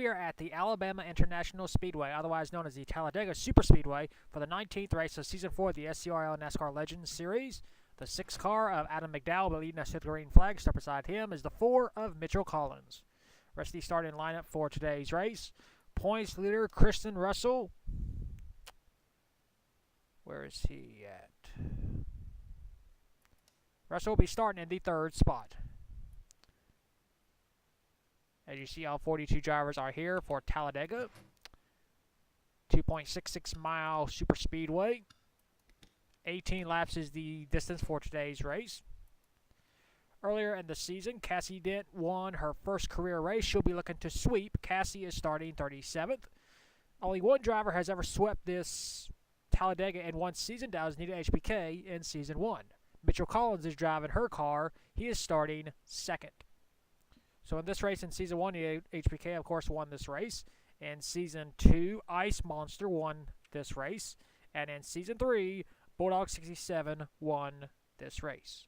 we are at the Alabama International Speedway, otherwise known as the Talladega Superspeedway, for the 19th race of Season 4 of the SCRL NASCAR Legends Series. The 6th car of Adam McDowell will be leading us to the green flag. Start beside him is the 4 of Mitchell Collins. Rest of the starting lineup for today's race. Points leader, Kristen Russell. Where is he at? Russell will be starting in the 3rd spot. As you see, all 42 drivers are here for Talladega. 2.66 mile super speedway. 18 laps is the distance for today's race. Earlier in the season, Cassie Dent won her first career race. She'll be looking to sweep. Cassie is starting 37th. Only one driver has ever swept this Talladega in one season. That was Nita HBK in Season 1. Mitchell Collins is driving her car. He is starting 2nd. So in this race in Season 1, the HBK, of course, won this race. In Season 2, Ice Monster won this race. And in Season 3, Bulldog 67 won this race.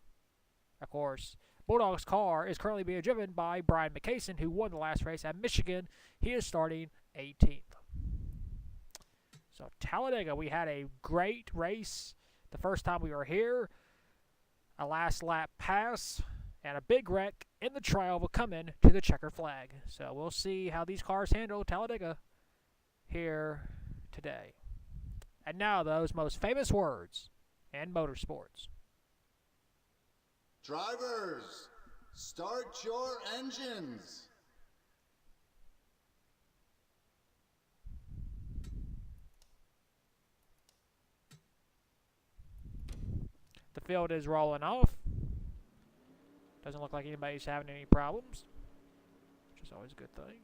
Of course, Bulldog's car is currently being driven by Brian McCason, who won the last race at Michigan. He is starting 18th. So Talladega, we had a great race the first time we were here. A last lap pass. And a big wreck in the trial will come in to the checker flag. So we'll see how these cars handle Talladega here today. And now those most famous words in motorsports. Drivers, start your engines. The field is rolling off. Doesn't look like anybody's having any problems, which is always a good thing.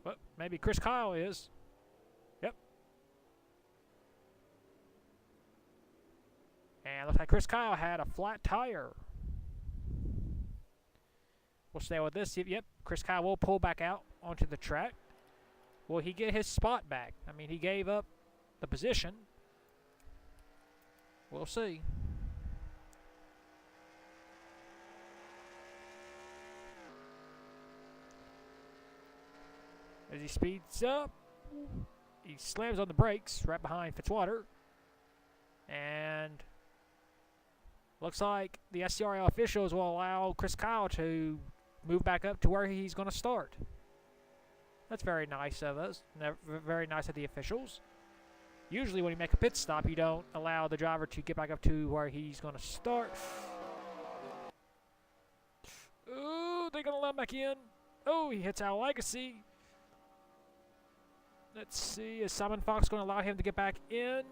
But maybe Chris Kyle is. Yep. And looks like Chris Kyle had a flat tire. We'll stay with this. Yep, Chris Kyle will pull back out onto the track. Will he get his spot back? I mean, he gave up the position. We'll see. As he speeds up, he slams on the brakes right behind Fitzwater. And looks like the SCRL officials will allow Chris Kyle to move back up to where he's going to start. That's very nice of us. Very nice of the officials. Usually when you make a pit stop, you don't allow the driver to get back up to where he's going to start. Oh, they're going to let him back in. Oh, he hits Al Legacy. Let's see, is Simon Fox going to allow him to get back in?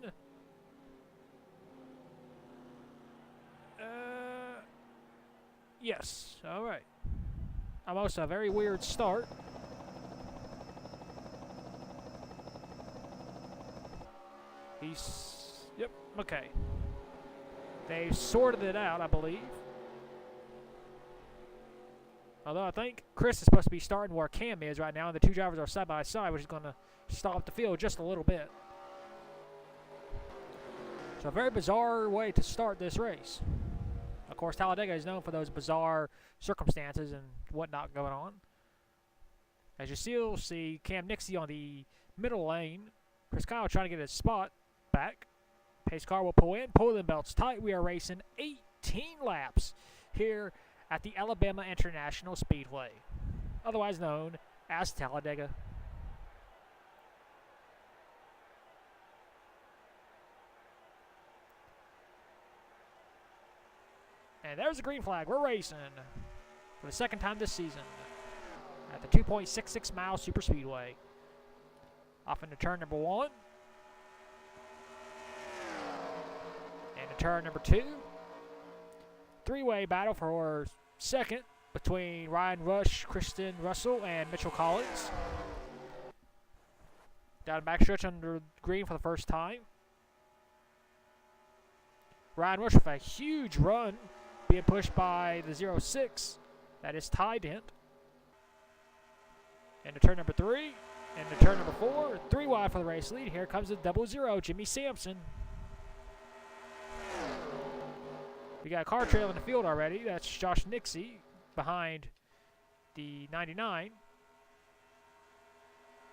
Yes, all right. Almost a very weird start. Yep, okay. They sorted it out, I believe. Although I think Chris is supposed to be starting where Cam is right now, and the two drivers are side by side, which is going to stop the field just a little bit. So a very bizarre way to start this race. Of course, Talladega is known for those bizarre circumstances and whatnot going on. As you still see Cam Nixie on the middle lane. Chris Kyle trying to get his spot back. Pace car will pull in. Pulling belts tight. We are racing 18 laps here at the Alabama International Speedway, otherwise known as Talladega. And there's the green flag. We're racing for the second time this season at the 2.66 mile super speedway. Off into turn number 1. And to turn number 2. Three-way battle for second between Ryan Rush, Kristen Russell, and Mitchell Collins. Down the backstretch under green for the first time. Ryan Rush with a huge run, being pushed by the 06. That is Ty Dent. Into turn number 3. Into turn number 4. 3 wide for the race lead. Here comes the 00, Jimmy Sampson. We got a car trail in the field already. That's Josh Nixie behind the 99.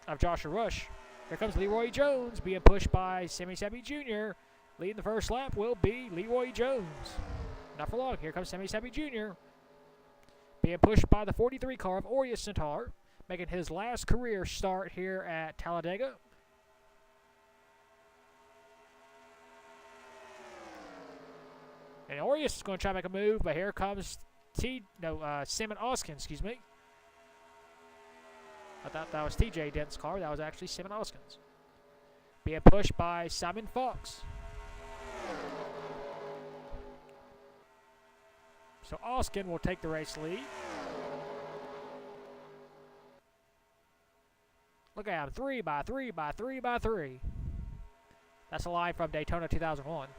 of Joshua Rush. Here comes Leroy Jones being pushed by Sammy Sappy Jr. Leading the first lap will be Leroy Jones. Not for long. Here comes Sammy Sappy Jr. being pushed by the 43 car of Aureus Centaur, making his last career start here at Talladega. And Aureus is going to try to make a move, but here comes Simon Oskin, excuse me. I thought that was TJ Dent's car. That was actually Simon Oskin's. Being pushed by Simon Fox. So Oskin will take the race lead. Look at him, 3 by 3 by 3 by 3. That's a line from Daytona 2001.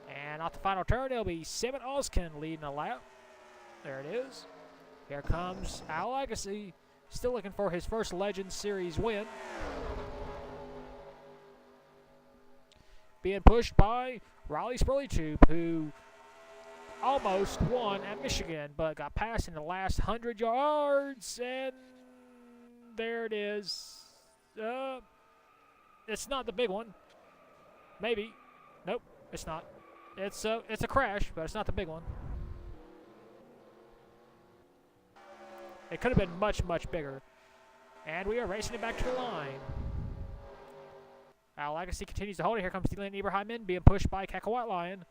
And off the final turn, it'll be Simon Oskin leading the lap. There it is. Here comes Al Legacy, still looking for his first Legends Series win. Being pushed by Riley Spurley-Tube, who almost won at Michigan, but got passed in the last 100 yards, and there it is. It's not the big one. Maybe. Nope, it's not. It's a crash, but it's not the big one. It could have been much, much bigger. And we are racing it back to the line. Al Legacy continues to hold it. Here comes Dylan Eberheimen being pushed by Kaka White Lion.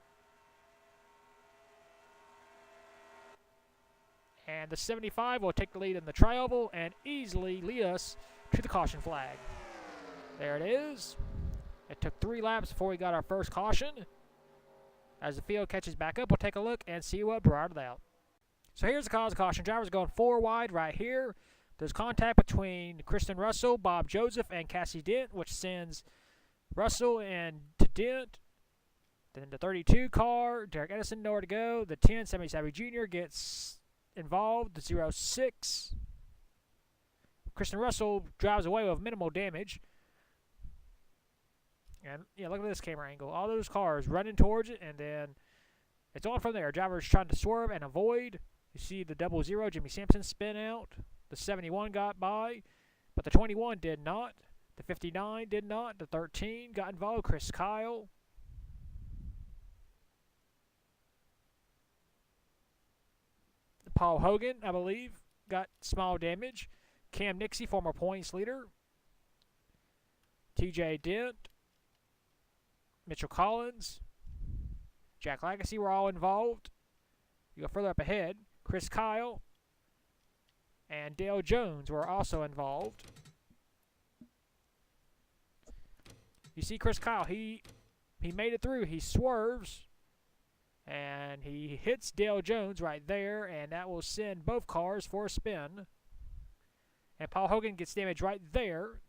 And the 75 will take the lead in the tri-oval and easily lead us to the caution flag. There it is. It took 3 laps before we got our first caution. As the field catches back up, we'll take a look and see what brought it out. So here's the cause of caution. Drivers going 4 wide right here. There's contact between Kristen Russell, Bob Joseph, and Cassie Dent, which sends Russell and to Dent. Then the 32 car, Derek Edison nowhere to go. The 10, Sammy Sappy Jr. gets involved. The 06. Kristen Russell drives away with minimal damage. And yeah, look at this camera angle. All those cars running towards it, and then it's on from there. Drivers trying to swerve and avoid. You see the 00, Jimmy Sampson, spin out. The 71 got by, but the 21 did not. The 59 did not. The 13 got involved. Chris Kyle. Paul Hogan, I believe, got small damage. Cam Nixie, former points leader. TJ Dent. Mitchell Collins. Jack Legacy were all involved. You go further up ahead. Chris Kyle and Dale Jones were also involved. You see Chris Kyle, he made it through. He swerves, and he hits Dale Jones right there, and that will send both cars for a spin. And Paul Hogan gets damage right there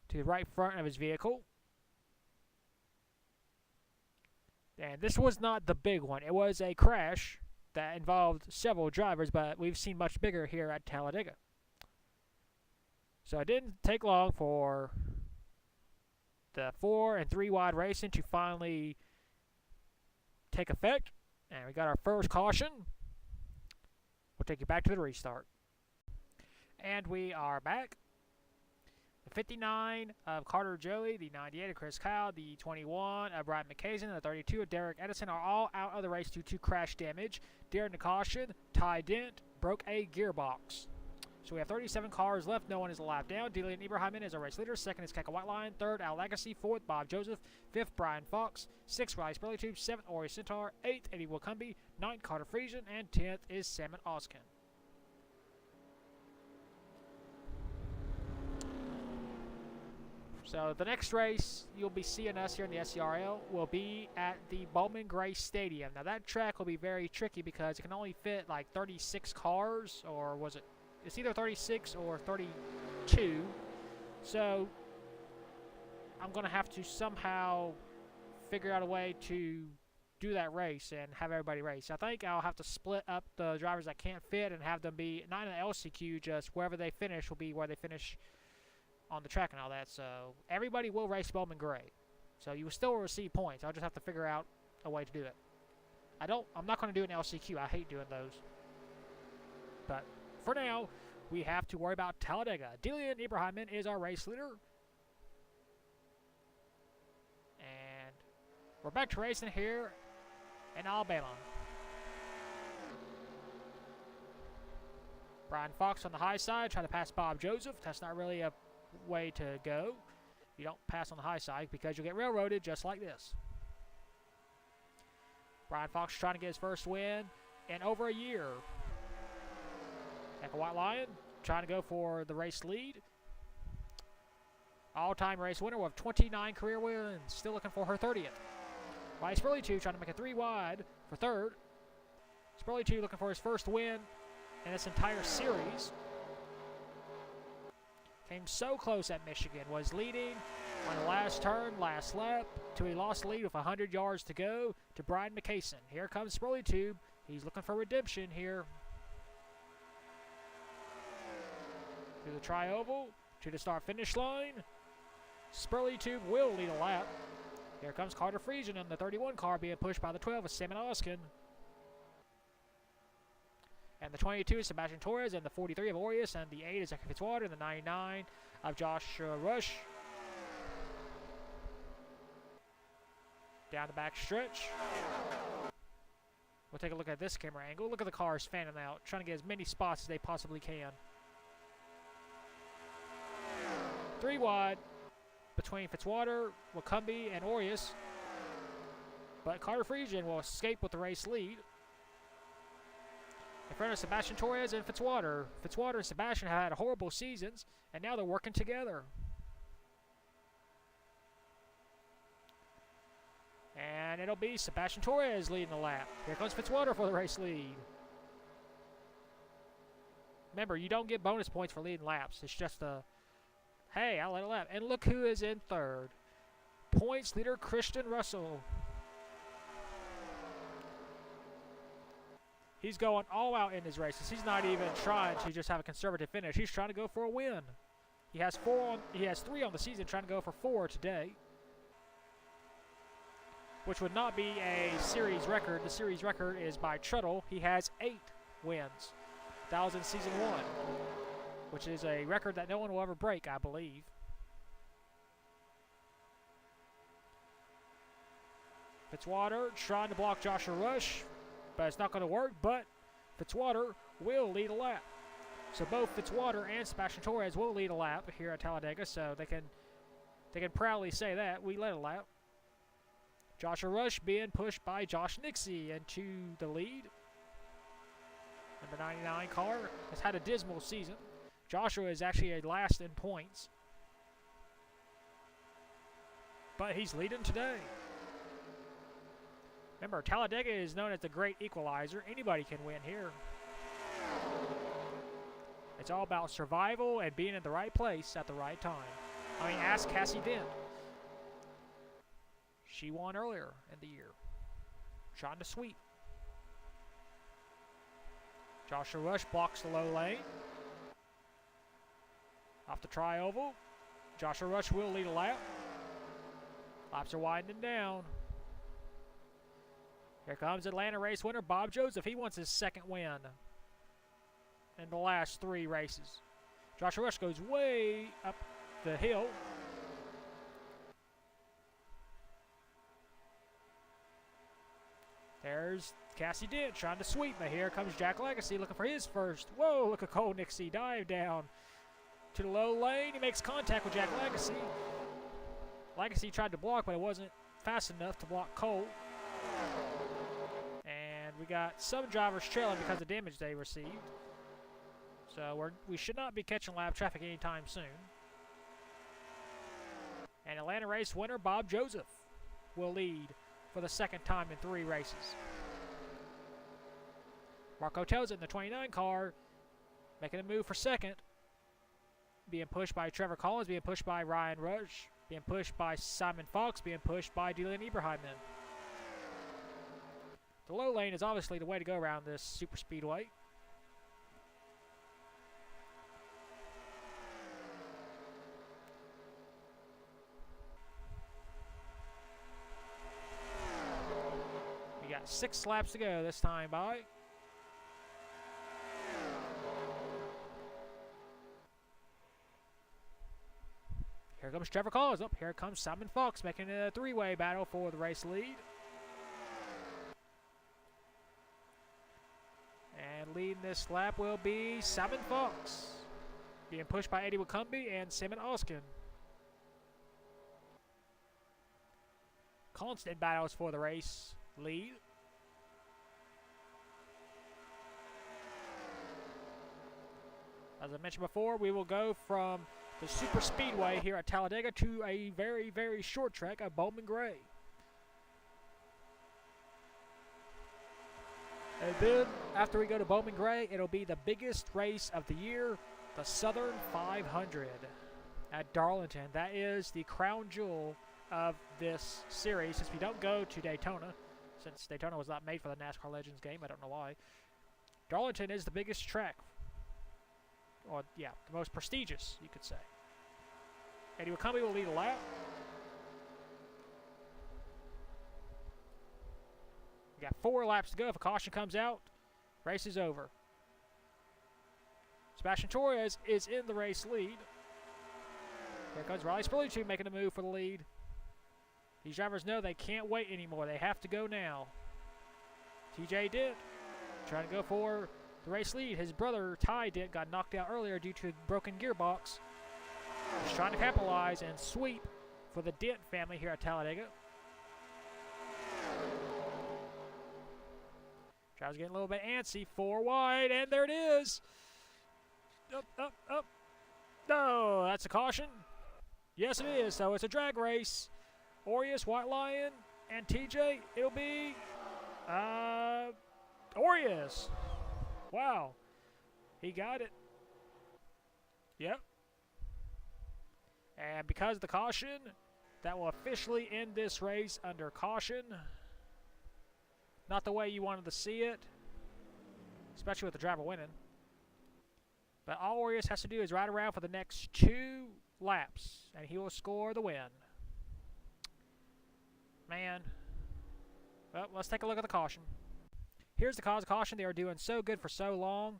to the right front of his vehicle. And this was not the big one. It was a crash that involved several drivers, but we've seen much bigger here at Talladega. So it didn't take long for the 4 and 3 wide racing to finally take effect. And we got our first caution. We'll take you back to the restart. And we are back. The 59 of Carter Joey, the 98 of Chris Kyle, the 21 of Brian McKason, and the 32 of Derek Edison are all out of the race due to crash damage. During the caution, Ty Dent broke a gearbox. So we have 37 cars left. No one is a lap down. Dylan Eberheimen is our race leader. Second is Kaka White Lion. Third, Al Legacy. Fourth, Bob Joseph. Fifth, Brian Fox. Sixth, Riley Spurley-Tube. Seventh, Aureus Centaur. Eighth, Eddie Wilcombe. Ninth, Carter Friesian. And 10th is Salmon Oskin. So the next race you'll be seeing us here in the SCRL will be at the Bowman Gray Stadium. Now that track will be very tricky because it can only fit like 36 cars, or was it? It's either 36 or 32. So I'm going to have to somehow figure out a way to do that race and have everybody race. I think I'll have to split up the drivers that can't fit and have them be not in the LCQ, just wherever they finish will be where they finish on the track and all that. So everybody will race Bowman Gray. So you will still receive points. I'll just have to figure out a way to do it. I'm not going to do an LCQ. I hate doing those. But for now, we have to worry about Talladega. Dylan Ibrahimman is our race leader. And we're back to racing here in Alabama. Brian Fox on the high side, trying to pass Bob Joseph. That's not really a way to go. You don't pass on the high side because you'll get railroaded just like this. Brian Fox trying to get his first win in over a year. Echo White Lion trying to go for the race lead. All-time race winner with 29 career wins. Still looking for her 30th. White Spurley 2 trying to make it 3 wide for third. Spurley 2 looking for his first win in this entire series. Came so close at Michigan. Was leading on the last turn, last lap, till he lost the lead with 100 yards to go to Brian McCason. Here comes Spurley Tube. He's looking for redemption here. To the tri-oval, to the start-finish line. Spurley Tube will lead a lap. Here comes Carter Friesen in the 31 car being pushed by the 12 of Simon Oskin. And the 22 is Sebastian Torres, and the 43 of Aureus, and the 8 is Zachary Fitzwater, and the 99 of Josh Rush. Down the back stretch. We'll take a look at this camera angle. Look at the cars fanning out, trying to get as many spots as they possibly can. 3 wide between Fitzwater, Wakumbi, and Aureus. But Carter Friesen will escape with the race lead. In front of Sebastian Torres and Fitzwater. Fitzwater and Sebastian have had horrible seasons, and now they're working together. And it'll be Sebastian Torres leading the lap. Here comes Fitzwater for the race lead. Remember, you don't get bonus points for leading laps. It's just a, hey, I led a lap. And look who is in third. Points leader Christian Russell. He's going all out in his races. He's not even trying to just have a conservative finish. He's trying to go for a win. He has 3 on the season, trying to go for 4 today, which would not be a series record. The series record is by Truttle. He has 8 wins. That was in season 1, which is a record that no one will ever break, I believe. Fitzwater trying to block Joshua Rush, but it's not going to work. But Fitzwater will lead a lap. So both Fitzwater and Sebastian Torres will lead a lap here at Talladega, so they can proudly say that we led a lap. Joshua Rush being pushed by Josh Nixie into the lead. Number 99 car has had a dismal season. Joshua is actually a last in points, but he's leading today. Remember, Talladega is known as the great equalizer. Anybody can win here. It's all about survival and being in the right place at the right time. I mean, ask Cassie Dent. She won earlier in the year. Trying to sweep. Joshua Rush blocks the low lane. Off the tri-oval. Joshua Rush will lead a lap. Laps are winding down. Here comes Atlanta race winner Bob Joseph. He wants his second win in the last 3 races. Joshua Rush goes way up the hill. There's Cassie Dent trying to sweep, but here comes Jack Legacy looking for his first. Whoa, look at Cole Nixie dive down to the low lane. He makes contact with Jack Legacy. Legacy tried to block, but it wasn't fast enough to block Cole. And we got some drivers trailing because of damage they received. So we should not be catching lap traffic anytime soon. And Atlanta race winner Bob Joseph will lead for the second time in 3 races. Marco Tells in the 29 car, making a move for second. Being pushed by Trevor Collins, being pushed by Ryan Rush, being pushed by Simon Fox, being pushed by Dylan Ibrahimman. The low lane is obviously the way to go around this super speedway. We got 6 laps to go this time by. comes Trevor Collins. Oh, here comes Simon Fox making a three-way battle for the race lead. And leading this lap will be Simon Fox, being pushed by Eddie Wicumby and Simon Oskin. Constant battles for the race lead. As I mentioned before, we will go from the super speedway here at Talladega to a very, very short track at Bowman Gray. And then after we go to Bowman Gray, it'll be the biggest race of the year, the Southern 500 at Darlington. That is the crown jewel of this series, since we don't go to Daytona, since Daytona was not made for the NASCAR Legends game. I don't know why. Darlington is the biggest track, or yeah, the most prestigious, you could say. Eddie Wicumby will lead a lap. We got 4 laps to go. If a caution comes out, race is over. Sebastian Torres is in the race lead. Here comes Riley Spurley making a move for the lead. These drivers know they can't wait anymore. They have to go now. TJ Dent trying to go for the race lead. His brother Ty Dent got knocked out earlier due to a broken gearbox. He's trying to capitalize and sweep for the Dent family here at Talladega. Drivers getting a little bit antsy. 4 wide, and there it is. Up, up, up. No, that's a caution. Yes, it is. So it's a drag race. Aureus, White Lion, and TJ. It'll be Aureus. Wow. He got it. Yep. And because of the caution, that will officially end this race under caution. Not the way you wanted to see it, especially with the driver winning. But all Aureus has to do is ride around for the next 2 laps, and he will score the win. Man. Well, let's take a look at the caution. Here's the cause of caution. They were doing so good for so long,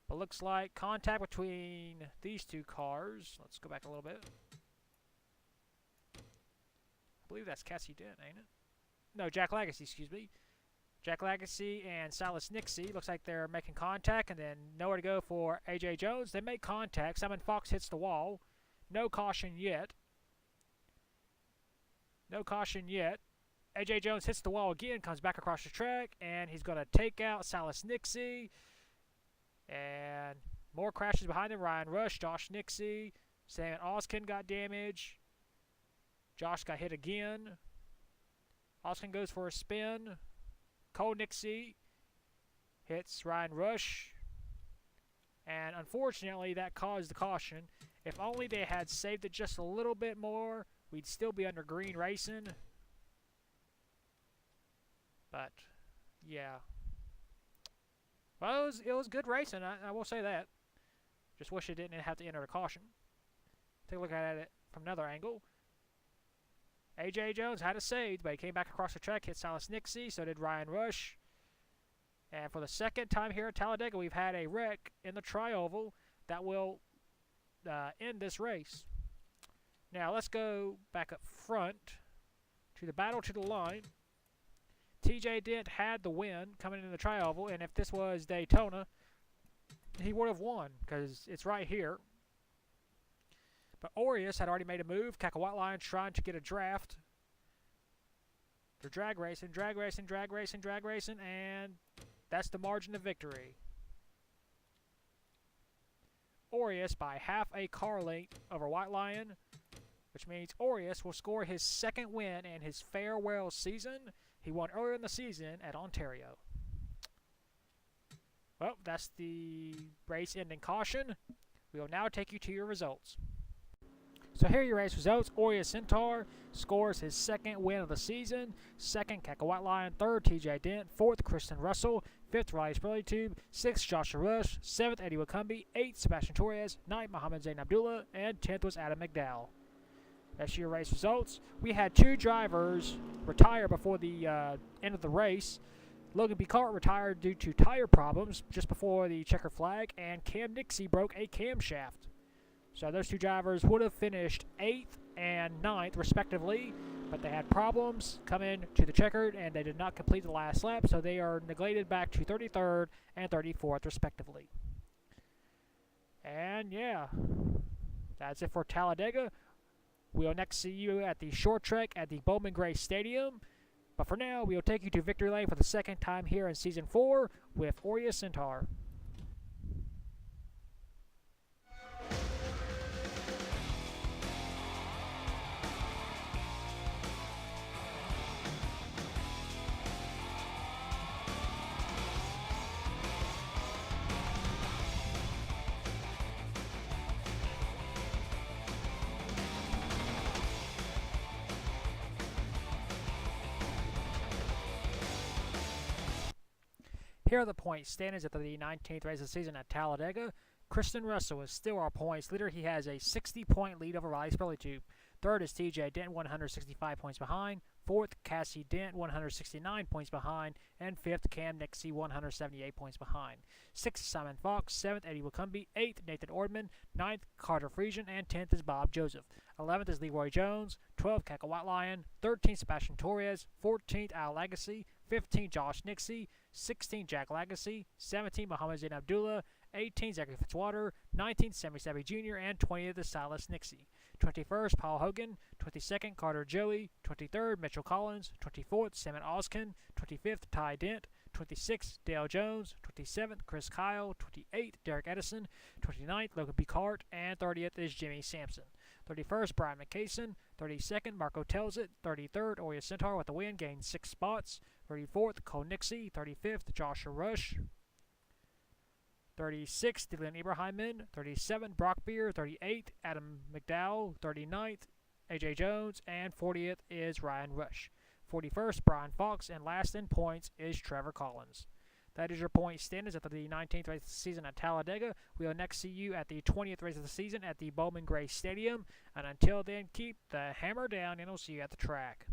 but looks like contact between these 2 cars. Let's go back a little bit. I believe that's Cassie Dent, ain't it? No, Jack Lagacy, excuse me. Jack Lagacy and Silas Nixie. Looks like they're making contact, and then nowhere to go for A.J. Jones. They make contact. Simon Fox hits the wall. No caution yet. No caution yet. A.J. Jones hits the wall again, comes back across the track, and he's going to take out Silas Nixie. And more crashes behind him. Ryan Rush, Josh Nixie, Sam Oskin got damage. Josh got hit again. Oskin goes for a spin. Cole Nixie hits Ryan Rush. And unfortunately, that caused the caution. If only they had saved it just a little bit more, we'd still be under green racing. But, yeah. Well, it was good racing, I will say that. Just wish it didn't have to enter a caution. Take a look at it from another angle. A.J. Jones had it saved, but he came back across the track, hit Silas Nixie, so did Ryan Rush. And for the second time here at Talladega, we've had a wreck in the tri-oval that will end this race. Now, let's go back up front to the battle to the line. TJ Dent had the win coming into the tri-oval, and if this was Daytona, he would have won because it's right here. But Aureus had already made a move. White Lion trying to get a draft. They're drag racing, drag racing, drag racing, drag racing, and that's the margin of victory. Aureus by half a car length over White Lion, which means Aureus will score his 2nd win in his farewell season. He won earlier in the season at Ontario. Well, that's the race ending caution. We will now take you to your results. So here are your race results. Aureus Centaur scores his 2nd win of the season. 2nd, White Lion. 3rd, TJ Dent. 4th, Kristen Russell. 5th, Riley Spurley. 6th, Joshua Rush. 7th, Eddie Wicumby. 8th, Sebastian Torres. 9th, Mohammed Zain Abdullah. And 10th was Adam McDowell. That's your race results. We had 2 drivers retire before the end of the race. Logan Picard retired due to tire problems just before the checker flag, and Cam Nixie broke a camshaft. So those two drivers would have finished 8th and 9th, respectively, but they had problems coming to the checkered, and they did not complete the last lap, so they are neglected back to 33rd and 34th, respectively. And yeah, that's it for Talladega. We'll next see you at the short track at the Bowman Gray Stadium. But for now, we'll take you to victory lane for the second time here in Season 4 with Aurea Centaur. Here are the point standings at the 19th race of the season at Talladega. Kristen Russell is still our points leader. He has a 60-point lead over Riley Spurley. Third is TJ Dent, 165 points behind. Fourth, Cassie Dent, 169 points behind. And fifth, Cam Nixie, 178 points behind. Sixth, Simon Fox. Seventh, Eddie Wicumby. Eighth, Nathan Ordman. Ninth, Carter Friesian. And 10th is Bob Joseph. 11th is Leroy Jones. 12th, Cackle White Lion. 13th, Sebastian Torres. 14th, Al Legacy. 15th, Josh Nixie. 16th, Jack Legacy. 17th, Muhammad Zain Abdullah. 18th, Zachary Fitzwater. 19th, Sammy Savvy Jr. And 20th is Silas Nixie. 21st, Paul Hogan. 22nd, Carter Joey. 23rd, Mitchell Collins. 24th, Simon Oskin. 25th, Ty Dent. 26th, Dale Jones. 27th, Chris Kyle. 28th, Derek Edison. 29th, Logan Picard. And 30th is Jimmy Sampson. 31st, Brian McCason. 32nd, Marco Telzit. 33rd, Aurea Centaur with the win, gained 6 spots. 34th, Cole Nixie. 35th, Joshua Rush. 36th, Dylan Ibrahimman. 37th, Brock Beer. 38th, Adam McDowell. 39th, AJ Jones. And 40th is Ryan Rush. 41st, Brian Fox. And last in points is Trevor Collins. That is your point standings at the 19th race of the season at Talladega. We will next see you at the 20th race of the season at the Bowman Gray Stadium. And until then, keep the hammer down, and we'll see you at the track.